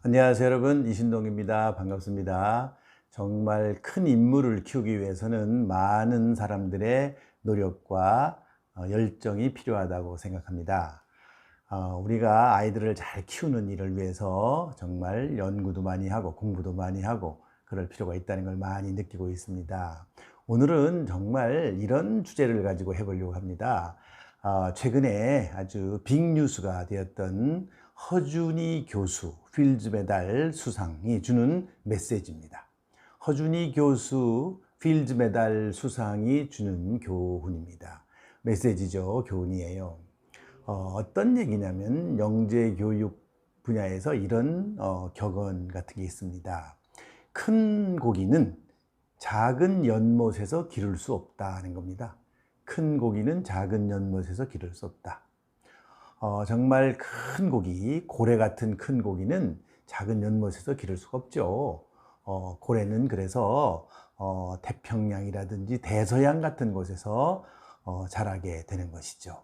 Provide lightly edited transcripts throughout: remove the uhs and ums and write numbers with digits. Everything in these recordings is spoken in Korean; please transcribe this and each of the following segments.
안녕하세요 여러분, 이신동입니다. 반갑습니다. 정말 큰 인물을 키우기 위해서는 많은 사람들의 노력과 열정이 필요하다고 생각합니다. 우리가 아이들을 잘 키우는 일을 위해서 정말 연구도 많이 하고 공부도 많이 하고 그럴 필요가 있다는 걸 많이 느끼고 있습니다. 오늘은 정말 이런 주제를 가지고 해보려고 합니다. 최근에 아주 빅뉴스가 되었던 허준이 교수 필즈 메달 수상이 주는 메시지입니다. 허준이 교수 필즈 메달 수상이 주는 교훈입니다. 메시지죠. 교훈이에요. 어떤 얘기냐면 영재교육 분야에서 이런 격언 같은 게 있습니다. 큰 고기는 작은 연못에서 기를 수 없다는 겁니다. 큰 고기는 작은 연못에서 기를 수 없다. 정말 큰 고기, 고래 같은 큰 고기는 작은 연못에서 기를 수가 없죠. 고래는 그래서 태평양이라든지 대서양 같은 곳에서 자라게 되는 것이죠.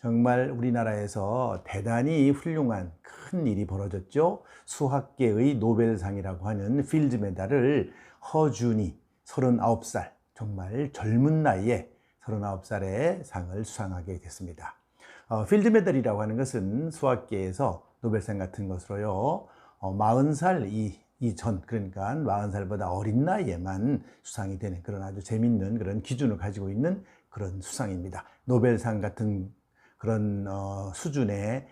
정말 우리나라에서 대단히 훌륭한 큰 일이 벌어졌죠. 수학계의 노벨상이라고 하는 필즈 메달을 허준이 39살, 정말 젊은 나이에 39살에 상을 수상하게 됐습니다. 필드 메달이라고 하는 것은 수학계에서 노벨상 같은 것으로요, 40살 이전, 그러니까 40살보다 어린 나이에만 수상이 되는 그런 아주 재밌는 그런 기준을 가지고 있는 그런 수상입니다. 노벨상 같은 그런 수준의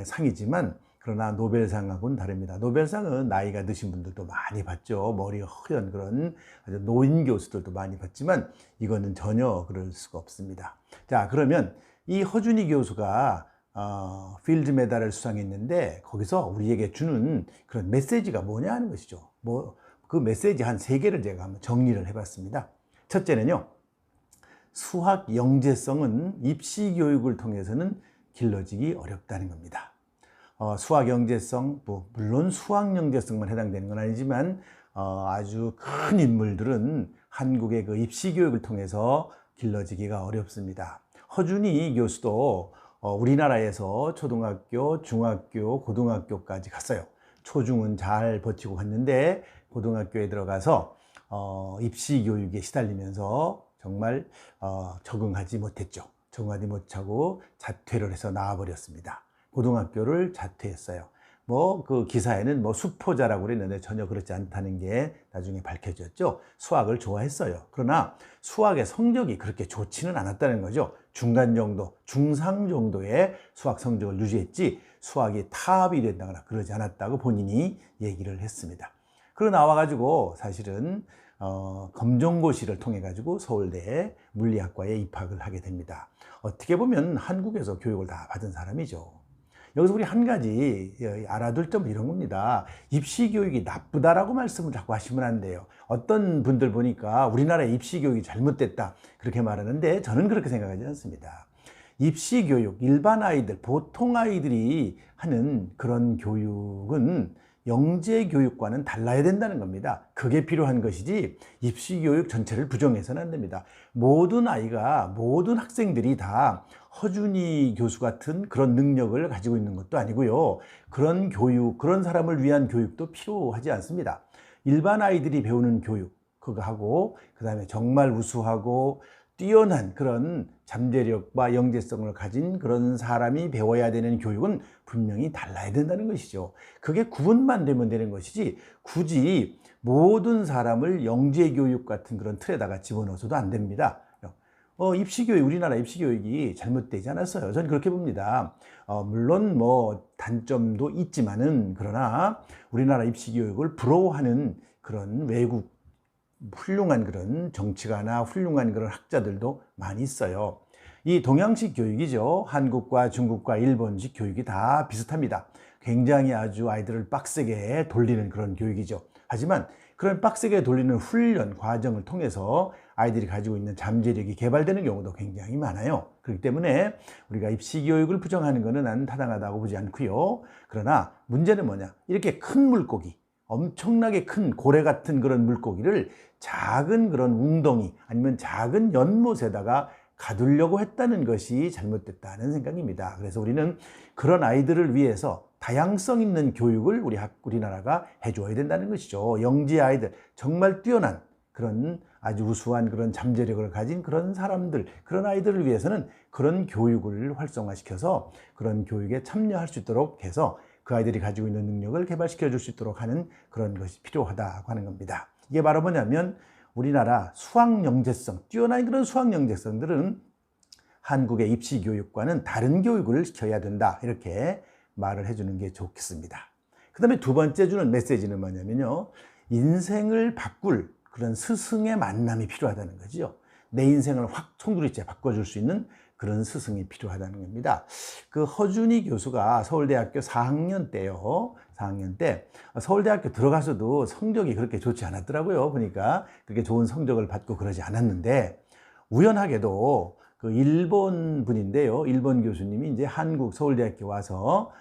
상이지만 그러나 노벨상하고는 다릅니다. 노벨상은 나이가 드신 분들도 많이 받죠. 머리가 허연 그런 아주 노인 교수들도 많이 받지만 이거는 전혀 그럴 수가 없습니다. 자, 그러면 이 허준이 교수가 필드 메달을 수상했는데 거기서 우리에게 주는 그런 메시지가 뭐냐 하는 것이죠. 그 메시지 한 3개를 제가 한번 정리를 해봤습니다. 첫째는요, 수학 영재성은 입시 교육을 통해서는 길러지기 어렵다는 겁니다. 수학 영재성, 물론 수학 영재성만 해당되는 건 아니지만 아주 큰 인물들은 한국의 그 입시 교육을 통해서 길러지기가 어렵습니다. 허준이 교수도 우리나라에서 초등학교, 중학교, 고등학교까지 갔어요. 초중은 잘 버티고 갔는데 고등학교에 들어가서 입시 교육에 시달리면서 정말 적응하지 못했죠. 적응하지 못하고 자퇴를 해서 나와버렸습니다. 고등학교를 자퇴했어요. 그 기사에는 수포자라고 그랬는데 전혀 그렇지 않다는 게 나중에 밝혀졌죠. 수학을 좋아했어요. 그러나 수학의 성적이 그렇게 좋지는 않았다는 거죠. 중간 정도, 중상 정도의 수학 성적을 유지했지 수학이 탑이 된다거나 그러지 않았다고 본인이 얘기를 했습니다. 그러고 나와가지고 사실은 검정고시를 통해 가지고 서울대 물리학과에 입학을 하게 됩니다. 어떻게 보면 한국에서 교육을 다 받은 사람이죠. 여기서 우리 한 가지 알아둘 점은 이런 겁니다. 입시 교육이 나쁘다라고 말씀을 자꾸 하시면 안 돼요. 어떤 분들 보니까 우리나라의 입시 교육이 잘못됐다 그렇게 말하는데 저는 그렇게 생각하지 않습니다. 입시 교육, 일반 아이들, 보통 아이들이 하는 그런 교육은 영재 교육과는 달라야 된다는 겁니다. 그게 필요한 것이지 입시 교육 전체를 부정해서는 안 됩니다. 모든 아이가, 모든 학생들이 다 허준이 교수 같은 그런 능력을 가지고 있는 것도 아니고요. 그런 교육, 그런 사람을 위한 교육도 필요하지 않습니다. 일반 아이들이 배우는 교육, 그거 하고 그다음에 정말 우수하고 뛰어난 그런 잠재력과 영재성을 가진 그런 사람이 배워야 되는 교육은 분명히 달라야 된다는 것이죠. 그게 구분만 되면 되는 것이지 굳이 모든 사람을 영재교육 같은 그런 틀에다가 집어넣어서도 안 됩니다. 입시교육, 우리나라 입시교육이 잘못되지 않았어요. 저는 그렇게 봅니다. 물론 단점도 있지만은 그러나 우리나라 입시교육을 부러워하는 그런 외국 훌륭한 그런 정치가나 훌륭한 그런 학자들도 많이 있어요. 이 동양식 교육이죠. 한국과 중국과 일본식 교육이 다 비슷합니다. 굉장히 아주 아이들을 빡세게 돌리는 그런 교육이죠. 하지만 그런 빡세게 돌리는 훈련 과정을 통해서 아이들이 가지고 있는 잠재력이 개발되는 경우도 굉장히 많아요. 그렇기 때문에 우리가 입시 교육을 부정하는 것은 나는 타당하다고 보지 않고요. 그러나 문제는 뭐냐? 이렇게 큰 물고기, 엄청나게 큰 고래 같은 그런 물고기를 작은 그런 웅덩이 아니면 작은 연못에다가 가두려고 했다는 것이 잘못됐다는 생각입니다. 그래서 우리는 그런 아이들을 위해서 다양성 있는 교육을 우리나라가 해줘야 된다는 것이죠. 영재 아이들, 정말 뛰어난 그런 아주 우수한 그런 잠재력을 가진 그런 사람들, 그런 아이들을 위해서는 그런 교육을 활성화시켜서 그런 교육에 참여할 수 있도록 해서 그 아이들이 가지고 있는 능력을 개발시켜 줄 수 있도록 하는 그런 것이 필요하다고 하는 겁니다. 이게 바로 뭐냐면 우리나라 수학 영재성, 뛰어난 그런 수학 영재성들은 한국의 입시 교육과는 다른 교육을 시켜야 된다, 이렇게 말을 해주는 게 좋겠습니다. 그 다음에 두 번째 주는 메시지는 뭐냐면요, 인생을 바꿀 그런 스승의 만남이 필요하다는 거죠. 내 인생을 확 송두리째 바꿔줄 수 있는 그런 스승이 필요하다는 겁니다. 그 허준희 교수가 서울대학교 4학년 때요, 4학년 때 서울대학교 들어가서도 성적이 그렇게 좋지 않았더라고요. 보니까 그렇게 좋은 성적을 받고 그러지 않았는데, 우연하게도 그 일본 분인데요, 일본 교수님이 이제 한국 서울대학교 와서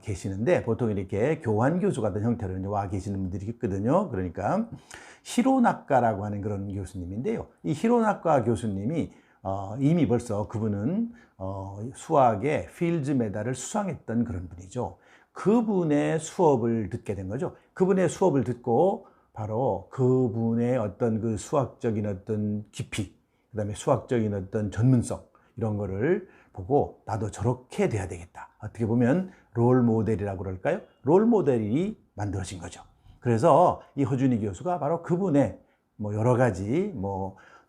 계시는데, 보통 이렇게 교환 교수 같은 형태로 이제 와 계시는 분들이 있거든요. 그러니까 히로나카라고 하는 그런 교수님인데요, 이 히로나카 교수님이 이미 벌써 그분은 수학의 필즈 메달을 수상했던 그런 분이죠. 그분의 수업을 듣게 된 거죠. 그분의 수업을 듣고 바로 그분의 어떤 그 수학적인 어떤 깊이, 그 다음에 수학적인 어떤 전문성, 이런 거를 보고 나도 저렇게 돼야 되겠다. 어떻게 보면 롤 모델이라고 그럴까요? 롤 모델이 만들어진 거죠. 그래서 이 허준희 교수가 바로 그분의 여러 가지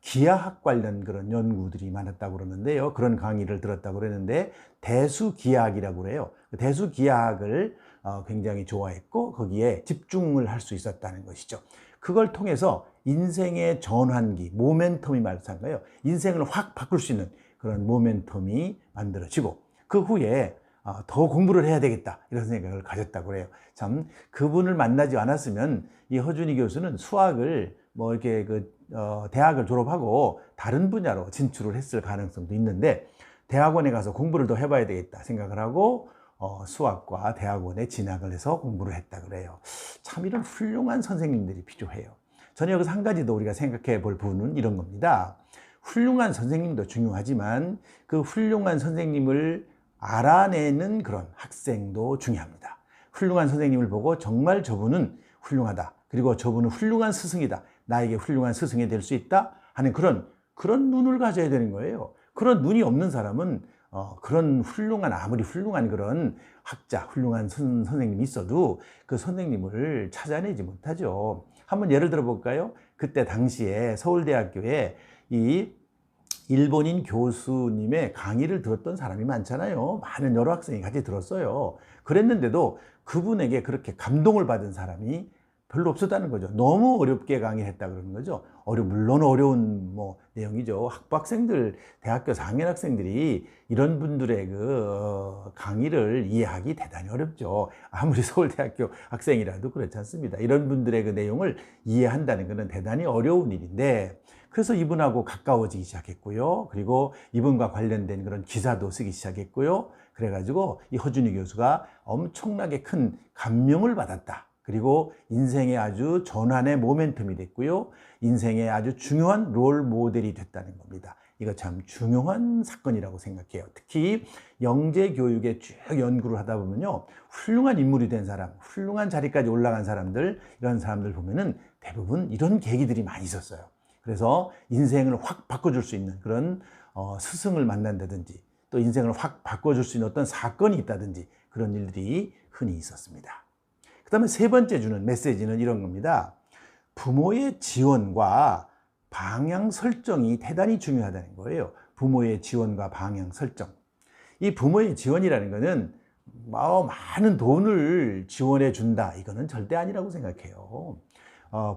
기하학 관련 그런 연구들이 많았다고 그러는데요, 그런 강의를 들었다고 그러는데, 대수기하학이라고 그래요. 대수기하학을 굉장히 좋아했고 거기에 집중을 할 수 있었다는 것이죠. 그걸 통해서 인생의 전환기, 모멘텀이 말한 거예요. 인생을 확 바꿀 수 있는 그런 모멘텀이 만들어지고, 그 후에 더 공부를 해야 되겠다, 이런 생각을 가졌다고 그래요. 참, 그분을 만나지 않았으면 이 허준희 교수는 수학을 이렇게 대학을 졸업하고 다른 분야로 진출을 했을 가능성도 있는데, 대학원에 가서 공부를 더 해봐야 되겠다 생각을 하고 수학과 대학원에 진학을 해서 공부를 했다 그래요. 참, 이런 훌륭한 선생님들이 필요해요. 저는 여기서 한 가지 더 우리가 생각해 볼 부분은 이런 겁니다. 훌륭한 선생님도 중요하지만 그 훌륭한 선생님을 알아내는 그런 학생도 중요합니다. 훌륭한 선생님을 보고 정말 저분은 훌륭하다, 그리고 저분은 훌륭한 스승이다, 나에게 훌륭한 스승이 될 수 있다 하는 그런 눈을 가져야 되는 거예요. 그런 눈이 없는 사람은 그런 아무리 훌륭한 그런 학자, 훌륭한 선생님이 있어도 그 선생님을 찾아내지 못하죠. 한번 예를 들어 볼까요? 그때 당시에 서울대학교에 이 일본인 교수님의 강의를 들었던 사람이 많잖아요. 많은 여러 학생이 같이 들었어요. 그랬는데도 그분에게 그렇게 감동을 받은 사람이 별로 없었다는 거죠. 너무 어렵게 강의했다 그러는 거죠. 물론 어려운 내용이죠. 학부학생들, 대학교 4학년 학생들이 이런 분들의 강의를 이해하기 대단히 어렵죠. 아무리 서울대학교 학생이라도 그렇지 않습니다. 이런 분들의 그 내용을 이해한다는 것은 대단히 어려운 일인데, 그래서 이분하고 가까워지기 시작했고요. 그리고 이분과 관련된 그런 기사도 쓰기 시작했고요. 그래가지고 이 허준희 교수가 엄청나게 큰 감명을 받았다. 그리고 인생의 아주 전환의 모멘텀이 됐고요. 인생의 아주 중요한 롤 모델이 됐다는 겁니다. 이거 참 중요한 사건이라고 생각해요. 특히 영재 교육에 쭉 연구를 하다 보면요, 훌륭한 인물이 된 사람, 훌륭한 자리까지 올라간 사람들, 이런 사람들 보면은 대부분 이런 계기들이 많이 있었어요. 그래서 인생을 확 바꿔줄 수 있는 그런 스승을 만난다든지, 또 인생을 확 바꿔줄 수 있는 어떤 사건이 있다든지, 그런 일들이 흔히 있었습니다. 그 다음에 세 번째 주는 메시지는 이런 겁니다. 부모의 지원과 방향 설정이 대단히 중요하다는 거예요. 부모의 지원과 방향 설정. 이 부모의 지원이라는 것은 많은 돈을 지원해 준다, 이거는 절대 아니라고 생각해요.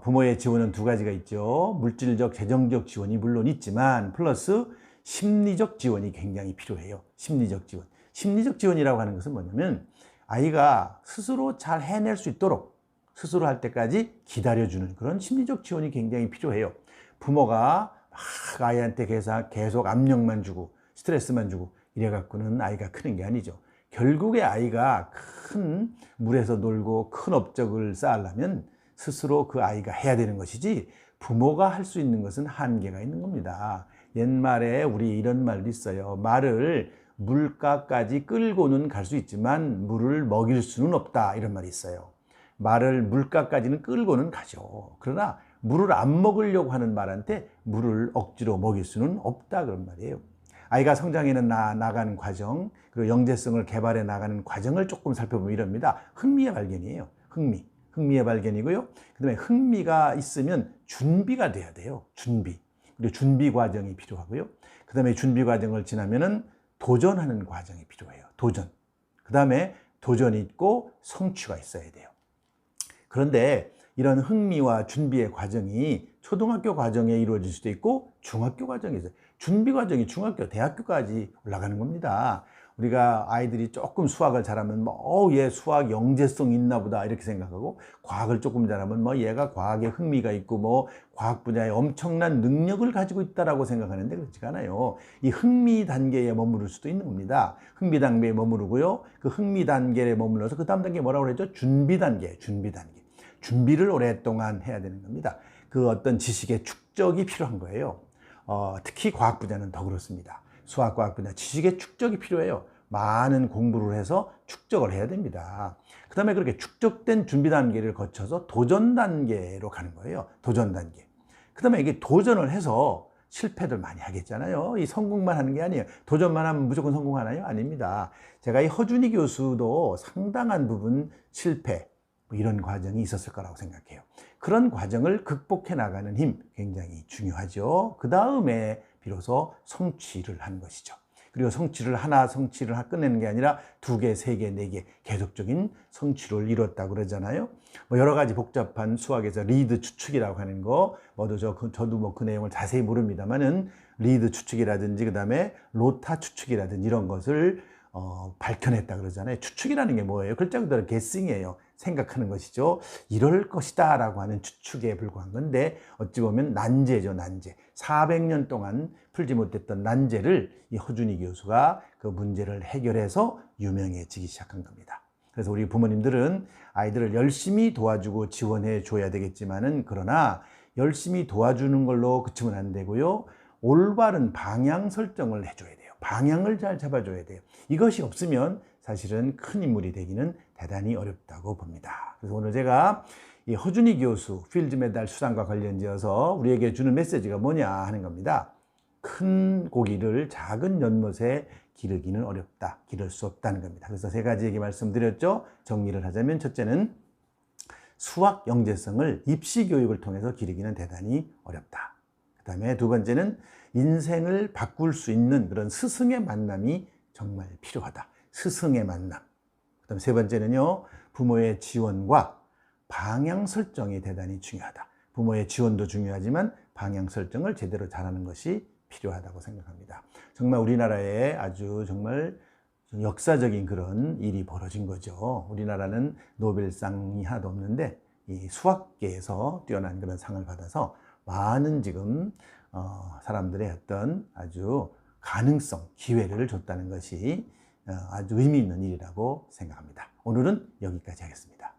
부모의 지원은 두 가지가 있죠. 물질적, 재정적 지원이 물론 있지만 플러스 심리적 지원이 굉장히 필요해요. 심리적 지원. 심리적 지원이라고 하는 것은 뭐냐면 아이가 스스로 잘 해낼 수 있도록 스스로 할 때까지 기다려주는 그런 심리적 지원이 굉장히 필요해요. 부모가 막 아이한테 계속 압력만 주고 스트레스만 주고 이래갖고는 아이가 크는 게 아니죠. 결국에 아이가 큰 물에서 놀고 큰 업적을 쌓으려면 스스로 그 아이가 해야 되는 것이지, 부모가 할 수 있는 것은 한계가 있는 겁니다. 옛말에 우리 이런 말도 있어요. 말을 물가까지 끌고는 갈 수 있지만 물을 먹일 수는 없다, 이런 말이 있어요. 말을 물가까지는 끌고는 가죠. 그러나 물을 안 먹으려고 하는 말한테 물을 억지로 먹일 수는 없다, 그런 말이에요. 아이가 성장해 나가는 과정, 그리고 영재성을 개발해 나가는 과정을 조금 살펴보면 이럽니다. 흥미의 발견이에요. 흥미의 발견이고요. 그 다음에 흥미가 있으면 준비가 돼야 돼요. 그리고 준비 과정이 필요하고요. 그 다음에 준비 과정을 지나면은 도전하는 과정이 필요해요. 그 다음에 도전이 있고 성취가 있어야 돼요. 그런데 이런 흥미와 준비의 과정이 초등학교 과정에 이루어질 수도 있고 중학교 과정에 있어요. 준비 과정이 중학교, 대학교까지 올라가는 겁니다. 우리가 아이들이 조금 수학을 잘하면 얘 수학 영재성 있나 보다 이렇게 생각하고, 과학을 조금 잘하면 얘가 과학에 흥미가 있고 과학 분야에 엄청난 능력을 가지고 있다라고 생각하는데 그렇지가 않아요. 이 흥미 단계에 머무를 수도 있는 겁니다. 흥미 단계에 머무르고요. 그 흥미 단계에 머물러서 그 다음 단계 뭐라고 그랬죠? 준비 단계. 준비를 오랫동안 해야 되는 겁니다. 그 어떤 지식의 축적이 필요한 거예요. 특히 과학 분야는 더 그렇습니다. 수학, 과학 분야 지식의 축적이 필요해요. 많은 공부를 해서 축적을 해야 됩니다. 그 다음에 그렇게 축적된 준비 단계를 거쳐서 도전 단계로 가는 거예요. 도전 단계. 그 다음에 이게 도전을 해서 실패들 많이 하겠잖아요. 이 성공만 하는 게 아니에요. 도전만 하면 무조건 성공하나요? 아닙니다. 제가 이 허준희 교수도 상당한 부분 실패, 이런 과정이 있었을 거라고 생각해요. 그런 과정을 극복해 나가는 힘 굉장히 중요하죠. 그 다음에 비로소 성취를 하는 것이죠. 그리고 성취를 끝내는 게 아니라 2개, 3개, 4개 계속적인 성취를 이뤘다고 그러잖아요. 여러 가지 복잡한 수학에서 리드 추측이라고 하는 거, 저도 그 내용을 자세히 모릅니다만은 리드 추측이라든지 그 다음에 로타 추측이라든지 이런 것을 밝혀냈다 그러잖아요. 추측이라는 게 뭐예요? 글자 그대로 guessing이에요. 생각하는 것이죠. 이럴 것이다 라고 하는 추측에 불과한 건데, 어찌 보면 난제죠, 난제. 400년 동안 풀지 못했던 난제를 이 허준희 교수가 그 문제를 해결해서 유명해지기 시작한 겁니다. 그래서 우리 부모님들은 아이들을 열심히 도와주고 지원해 줘야 되겠지만은, 그러나 열심히 도와주는 걸로 그치면 안 되고요. 올바른 방향 설정을 해줘야 돼요. 방향을 잘 잡아줘야 돼요. 이것이 없으면 사실은 큰 인물이 되기는 대단히 어렵다고 봅니다. 그래서 오늘 제가 이 허준희 교수 필드 메달 수상과 관련지어서 우리에게 주는 메시지가 뭐냐 하는 겁니다. 큰 고기를 작은 연못에 기르기는 어렵다. 기를 수 없다는 겁니다. 그래서 3가지 얘기 말씀드렸죠. 정리를 하자면, 첫째는 수학 영재성을 입시 교육을 통해서 기르기는 대단히 어렵다. 그 다음에 2번째는 인생을 바꿀 수 있는 그런 스승의 만남이 정말 필요하다. 스승의 만남. 그 다음 3번째는요, 부모의 지원과 방향 설정이 대단히 중요하다. 부모의 지원도 중요하지만 방향 설정을 제대로 잘하는 것이 필요하다고 생각합니다. 정말 우리나라에 아주 정말 역사적인 그런 일이 벌어진 거죠. 우리나라는 노벨상이 하나도 없는데 이 수학계에서 뛰어난 그런 상을 받아서 많은 지금 사람들의 어떤 아주 가능성, 기회를 줬다는 것이 아주 의미 있는 일이라고 생각합니다. 오늘은 여기까지 하겠습니다.